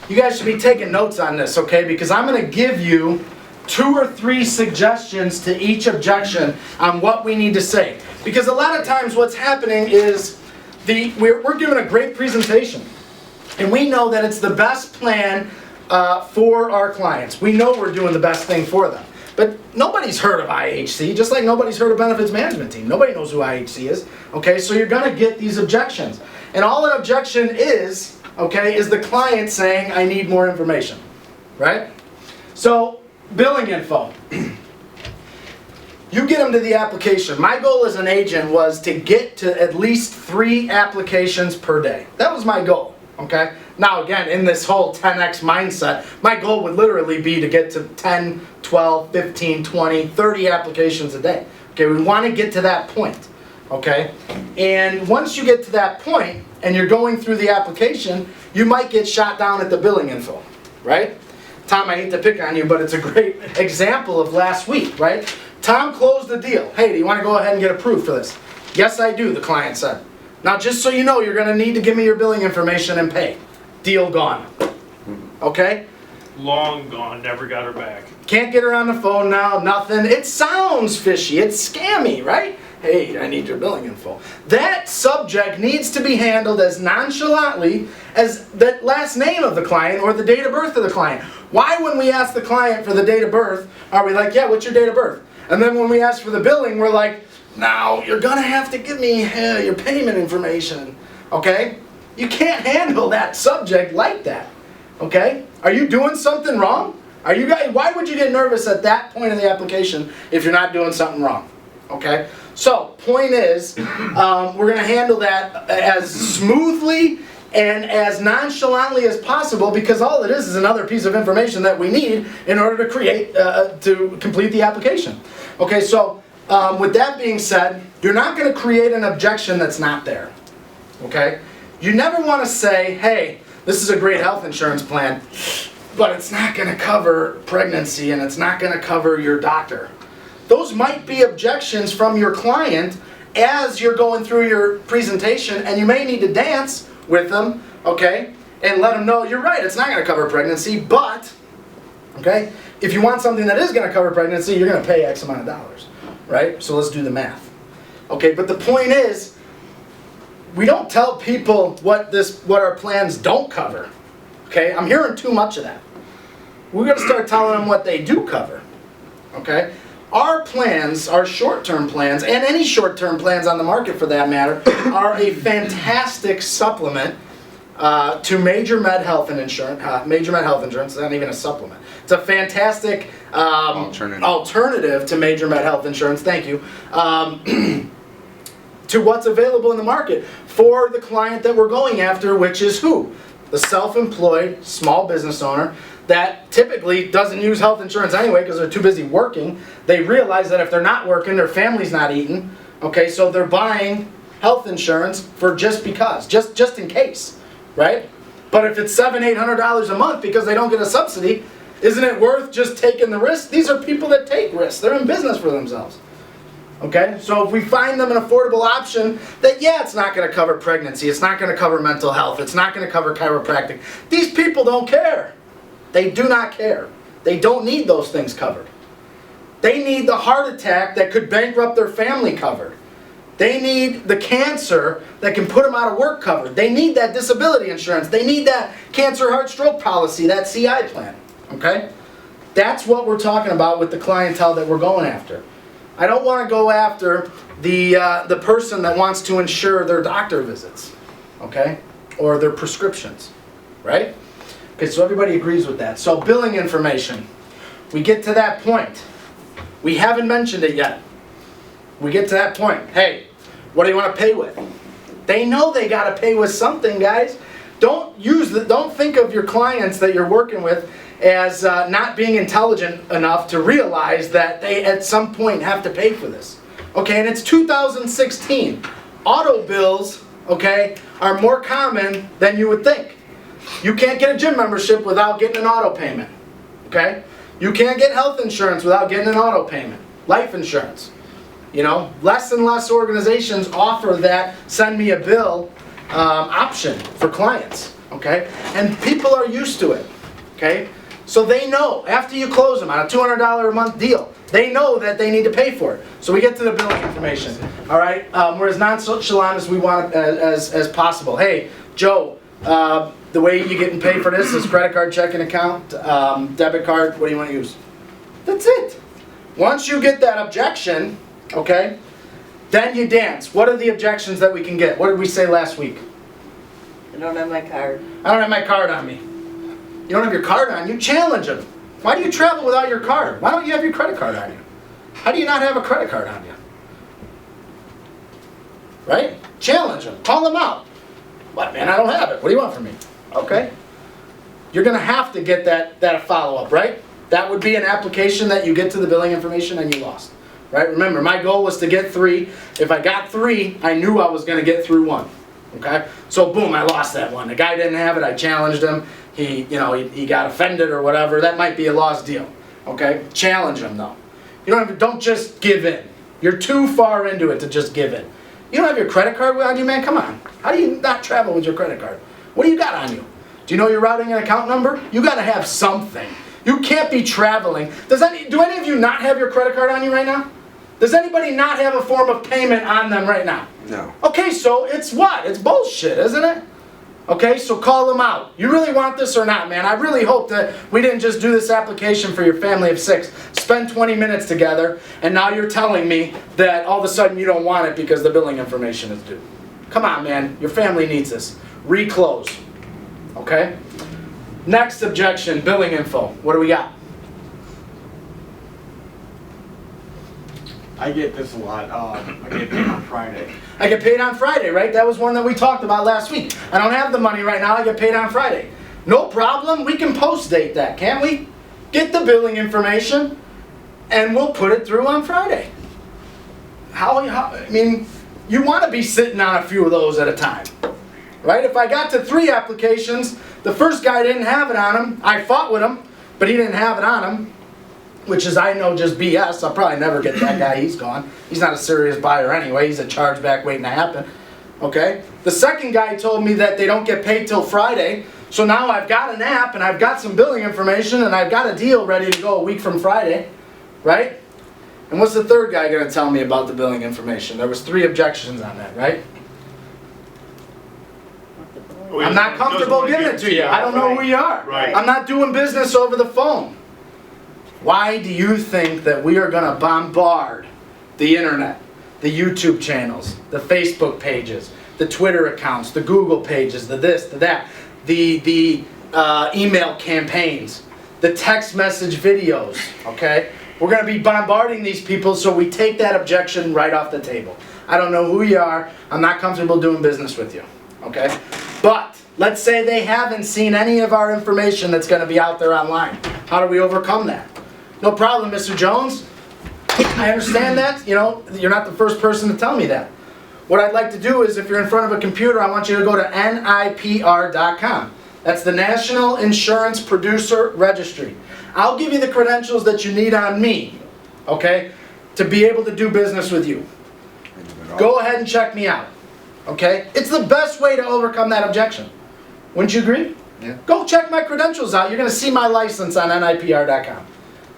you guys should be taking notes on this, okay? Because I'm going to give you 2 or 3 suggestions to each objection on what we need to say. Because a lot of times what's happening is we're given a great presentation, and we know that it's the best plan for our clients. We know we're doing the best thing for them. But nobody's heard of IHC, just like nobody's heard of Benefits Management Team. Nobody knows who IHC is. Okay, so you're going to get these objections. And all an objection is, okay, is the client saying, I need more information. Right? So, billing info. You get them to the application. My goal as an agent was to get to at least 3 applications per day. That was my goal. Okay? Now again, in this whole 10x mindset, my goal would literally be to get to 10, 12, 15, 20, 30 applications a day. Okay, we want to get to that point. Okay? And once you get to that point, and you're going through the application, you might get shot down at the billing info. Right? Tom, I hate to pick on you, but it's a great example of last week, right? Tom closed the deal. Hey, do you want to go ahead and get approved for this? Yes, I do, the client said. Now, just so you know, you're going to need to give me your billing information and pay. Deal gone. Okay? Long gone, never got her back. Can't get her on the phone now, nothing. It sounds fishy, it's scammy, right? Hey, I need your billing info. That subject needs to be handled as nonchalantly as the last name of the client or the date of birth of the client. Why, when we ask the client for the date of birth, are we like, yeah, what's your date of birth? And then when we ask for the billing, we're like, now you're gonna have to give me your payment information. Okay? You can't handle that subject like that. Okay? Are you doing something wrong? Are you guys? Why would you get nervous at that point in the application if you're not doing something wrong? Okay? So, point is, we're going to handle that as smoothly and as nonchalantly as possible, because all it is another piece of information that we need in order to create, to complete the application. Okay, so with that being said, you're not going to create an objection that's not there. Okay? You never want to say, hey, this is a great health insurance plan, but it's not going to cover pregnancy and it's not going to cover your doctor. Those might be objections from your client as you're going through your presentation, and you may need to dance with them, okay, and let them know, you're right, it's not going to cover pregnancy, but, okay, if you want something that is going to cover pregnancy, you're going to pay X amount of dollars, right? So let's do the math. Okay, but the point is, we don't tell people what our plans don't cover. Okay, I'm hearing too much of that. We're going to start telling them what they do cover. Okay? Our plans, our short-term plans, and any short-term plans on the market for that matter, are a fantastic supplement to major med health insurance. Major med health insurance is not even a supplement. It's a fantastic alternative to major med health insurance. Thank you. To what's available in the market for the client that we're going after, which is who? The self-employed small business owner that typically doesn't use health insurance anyway because they're too busy working. They realize that if they're not working, their family's not eating. Okay, so they're buying health insurance for just because, just in case, right? But if it's $700-800 a month because they don't get a subsidy, isn't it worth just taking the risk? These are people that take risks. They're in business for themselves. Okay, so if we find them an affordable option that, yeah, it's not going to cover pregnancy, it's not going to cover mental health, it's not going to cover chiropractic. These people don't care. They do not care. They don't need those things covered. They need the heart attack that could bankrupt their family covered. They need the cancer that can put them out of work covered. They need that disability insurance. They need that cancer, heart, stroke policy, that CI plan. Okay? That's what we're talking about with the clientele that we're going after. I don't want to go after the person that wants to insure their doctor visits, okay, or their prescriptions, right? Okay, so everybody agrees with that. So billing information, we get to that point. We haven't mentioned it yet. We get to that point. Hey, what do you want to pay with? They know they got to pay with something, guys. Don't think of your clients that you're working with as not being intelligent enough to realize that they at some point have to pay for this. Okay, and it's 2016. Auto bills, okay, are more common than you would think. You can't get a gym membership without getting an auto payment. Okay? You can't get health insurance without getting an auto payment. Life insurance. You know, less and less organizations offer that send me a bill option for clients. okay? And people are used to it, okay? So they know, after you close them on a $200 a month deal, they know that they need to pay for it. So we get to the billing information, all right? We're as nonchalant as we want as possible. Hey, Joe, the way you're getting paid for this is credit card, checking account, debit card, what do you want to use? That's it. Once you get that objection, okay, then you dance. What are the objections that we can get? What did we say last week? I don't have my card. I don't have my card on me. You don't have your card on you? Challenge them. Why do you travel without your card? Why don't you have your credit card on you? How do you not have a credit card on you? Right? Challenge them. Call them out. What, man, I don't have it. What do you want from me? Okay. You're going to have to get that follow-up, right? That would be an application that you get to the billing information and you lost. Right? Remember, my goal was to get 3. If I got 3, I knew I was going to get through 1. Okay? So boom, I lost that one. The guy didn't have it. I challenged him. He got offended or whatever. That might be a lost deal. Okay? Challenge him though. You don't just give in. You're too far into it to just give in. You don't have your credit card on you, man? Come on. How do you not travel with your credit card? What do you got on you? Do you know your routing and account number? You got to have something. You can't be traveling. Do any of you not have your credit card on you right now? Does anybody not have a form of payment on them right now? No. Okay, so it's what? It's bullshit, isn't it? Okay, so call them out. You really want this or not, man? I really hope that we didn't just do this application for your family of 6, spend 20 minutes together, and now you're telling me that all of a sudden you don't want it because the billing information is due. Come on, man. Your family needs this. Reclose. Okay? Next objection, billing info. What do we got? I get this a lot. I get paid on Friday. I get paid on Friday, right? That was one that we talked about last week. I don't have the money right now. I get paid on Friday. No problem. We can post date that, can't we? Get the billing information, and we'll put it through on Friday. I mean, you want to be sitting on a few of those at a time, right? If I got to 3 applications, the first guy didn't have it on him. I fought with him, but he didn't have it on him. Which is, I know, just BS. I'll probably never get that guy. He's gone. He's not a serious buyer anyway. He's a chargeback waiting to happen. Okay? The second guy told me that they don't get paid till Friday. So now I've got an app and I've got some billing information and I've got a deal ready to go a week from Friday. Right? And what's the third guy going to tell me about the billing information? There was 3 objections on that, right? I'm not comfortable giving it to you. I don't know who you are. Right. I'm not doing business over the phone. Why do you think that we are going to bombard the internet, the YouTube channels, the Facebook pages, the Twitter accounts, the Google pages, the this, the that, the email campaigns, the text message videos, okay? We're going to be bombarding these people so we take that objection right off the table. I don't know who you are. I'm not comfortable doing business with you, okay? But let's say they haven't seen any of our information that's going to be out there online. How do we overcome that? No problem, Mr. Jones. I understand that. You know, you're not the first person to tell me that. What I'd like to do is, if you're in front of a computer, I want you to go to NIPR.com. That's the National Insurance Producer Registry. I'll give you the credentials that you need on me, okay, to be able to do business with you. Go ahead and check me out, okay? It's the best way to overcome that objection. Wouldn't you agree? Yeah. Go check my credentials out. You're going to see my license on NIPR.com.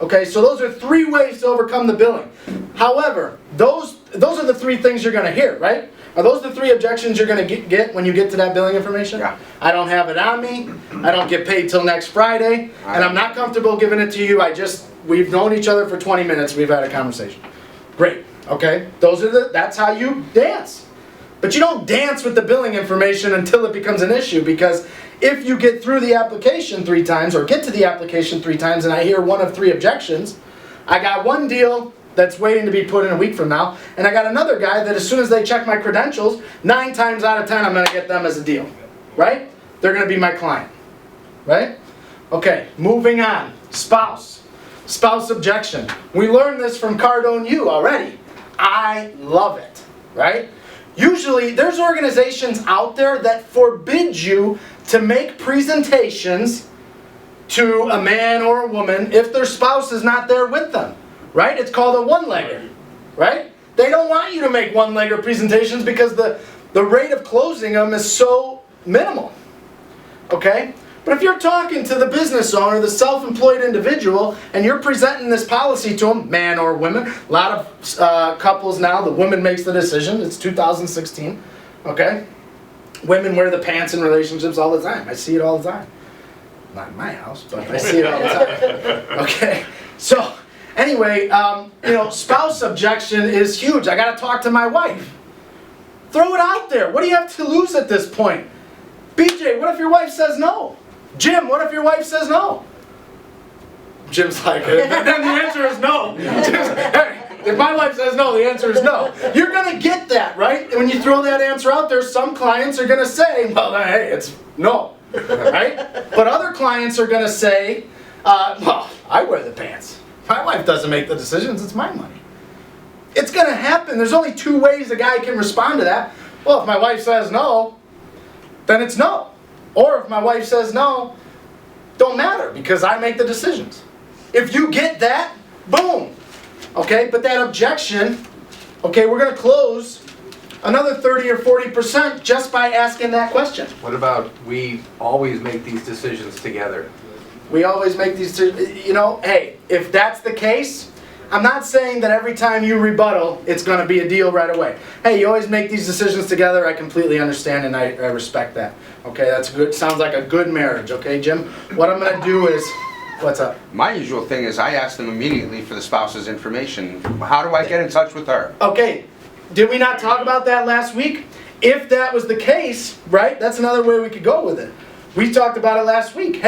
Okay, so those are 3 ways to overcome the billing. However, those are the 3 things you're going to hear, right? Are those the 3 objections you're going to get when you get to that billing information? Yeah. I don't have it on me. I don't get paid till next Friday, and I'm not comfortable giving it to you. We've known each other for 20 minutes. We've had a conversation. Great. Okay, that's how you dance. But you don't dance with the billing information until it becomes an issue, because if you get through the application 3 times, or get to the application 3 times, and I hear 1 of 3 objections, I got 1 deal that's waiting to be put in a week from now, and I got another guy that as soon as they check my credentials, 9 times out of 10 I'm going to get them as a deal. Right? They're going to be my client. Right? Okay, moving on. Spouse. Spouse objection. We learned this from Cardone U already. I love it. Right? Usually, there's organizations out there that forbid you to make presentations to a man or a woman if their spouse is not there with them. Right? It's called a one-legger. Right? They don't want you to make one-legger presentations because the rate of closing them is so minimal. okay? But if you're talking to the business owner, the self-employed individual, and you're presenting this policy to them, man or women, a lot of couples now, the woman makes the decision, it's 2016, okay? Women wear the pants in relationships all the time. I see it all the time. Not in my house, but I see it all the time. Okay, so anyway, you know, spouse objection is huge. I got to talk to my wife. Throw it out there. What do you have to lose at this point? BJ, what if your wife says no? Jim, what if your wife says no? Jim's like, then the answer is no. Hey, if my wife says no, the answer is no. You're going to get that, right? And when you throw that answer out there, some clients are going to say, well, hey, it's no, right? But other clients are going to say, well, I wear the pants. My wife doesn't make the decisions, it's my money. It's going to happen. There's only two ways a guy can respond to that. Well, if my wife says no, then it's no. Or if my wife says no, don't matter because I make the decisions. If you get that, boom. Okay, but that objection, okay, we're going to close another 30 or 40% just by asking that question. What about we always make these decisions together? We always make these, you know, hey, if that's the case, I'm not saying that every time you rebuttal, it's going to be a deal right away. Hey, you always make these decisions together. I completely understand and I respect that. Okay, that's good. Sounds like a good marriage. Okay, Jim? What I'm going to do is, what's up? My usual thing is I ask them immediately for the spouse's information. How do I get in touch with her? Okay, did we not talk about that last week? If that was the case, right, that's another way we could go with it. We talked about it last week. Hey,